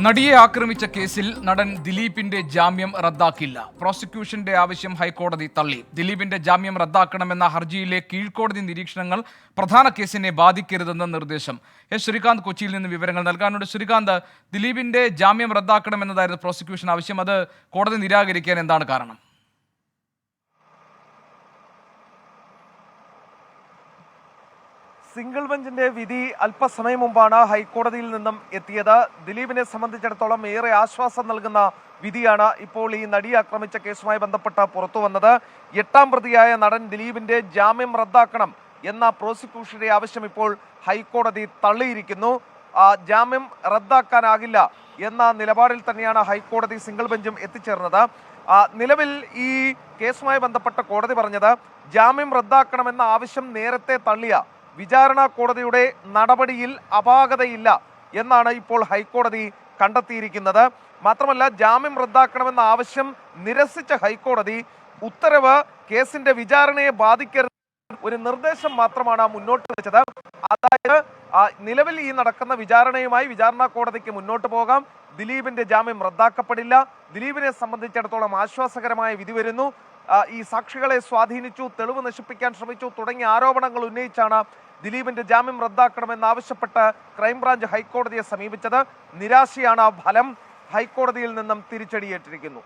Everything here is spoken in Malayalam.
നടിയെ ആക്രമിച്ച കേസിൽ നടൻ ദിലീപിന്റെ ജാമ്യം റദ്ദാക്കില്ല. പ്രോസിക്യൂഷന്റെ ആവശ്യം ഹൈക്കോടതി തള്ളി. ദിലീപിന്റെ ജാമ്യം റദ്ദാക്കണമെന്ന ഹർജിയിലെ കീഴ്ക്കോടതി നിരീക്ഷണങ്ങൾ പ്രധാന കേസിനെ ബാധിക്കരുതെന്ന് നിർദ്ദേശം. ശ്രീകാന്ത് കൊച്ചിയിൽ നിന്ന് വിവരങ്ങൾ നൽകാനുണ്ട്. ശ്രീകാന്ത്, ദിലീപിന്റെ ജാമ്യം റദ്ദാക്കണമെന്നതായിരുന്നു പ്രോസിക്യൂഷൻ ആവശ്യം. അത് കോടതി നിരാകരിക്കാൻ എന്താണ് കാരണം? സിംഗിൾ ബെഞ്ചിന്റെ വിധി അല്പസമയം മുമ്പാണ് ഹൈക്കോടതിയിൽ നിന്നും എത്തിയത്. ദിലീപിനെ സംബന്ധിച്ചിടത്തോളം ഏറെ ആശ്വാസം നൽകുന്ന വിധിയാണ് ഇപ്പോൾ ഈ നടിയെ ആക്രമിച്ച കേസുമായി ബന്ധപ്പെട്ട് പുറത്തു വന്നത്. 8ാം പ്രതിയായ നടൻ ദിലീപിന്റെ ജാമ്യം റദ്ദാക്കണം എന്ന പ്രോസിക്യൂഷന്റെ ആവശ്യം ഇപ്പോൾ ഹൈക്കോടതി തള്ളിയിരിക്കുന്നു. ജാമ്യം റദ്ദാക്കാനാകില്ല എന്ന നിലപാടിൽ തന്നെയാണ് ഹൈക്കോടതി സിംഗിൾ ബെഞ്ചും എത്തിച്ചേർന്നത്. നിലവിൽ ഈ കേസുമായി ബന്ധപ്പെട്ട കോടതി പറഞ്ഞത് ജാമ്യം റദ്ദാക്കണമെന്ന ആവശ്യം നേരത്തെ തള്ളിയ വിചാരണ കോടതിയുടെ നടപടിയിൽ അപാകതയില്ല എന്നാണ് ഇപ്പോൾ ഹൈക്കോടതി കണ്ടെത്തിയിരിക്കുന്നത്. മാത്രമല്ല, ജാമ്യം റദ്ദാക്കണമെന്ന ആവശ്യം നിരസിച്ച ഹൈക്കോടതി ഉത്തരവ് കേസിന്റെ വിചാരണയെ ബാധിക്കരുത് ഒരു നിർദ്ദേശം മാത്രമാണ് മുന്നോട്ട് വെച്ചത്. അതായത് നിലവിൽ ഈ നടക്കുന്ന വിചാരണയുമായി വിചാരണ കോടതിക്ക് മുന്നോട്ട് പോകാം, ദിലീപിന്റെ ജാമ്യം റദ്ദാക്കപ്പെടില്ല, ദിലീപിനെ സംബന്ധിച്ചിടത്തോളം ആശ്വാസകരമായ വിധി വരുന്നു, ഈ സാക്ഷികളെ സ്വാധീനിച്ചു, തെളിവ് നശിപ്പിക്കാൻ ശ്രമിച്ചു തുടങ്ങിയ ആരോപണങ്ങൾ ഉന്നയിച്ചാണ് ദിലീപിന്റെ ജാമ്യം റദ്ദാക്കണമെന്നാവശ്യപ്പെട്ട് ക്രൈംബ്രാഞ്ച് ഹൈക്കോടതിയെ സമീപിച്ചത്. നിരാശയാണ് ഫലം. ഹൈക്കോടതിയിൽ നിന്നും തിരിച്ചടിയേറ്റിരിക്കുന്നു.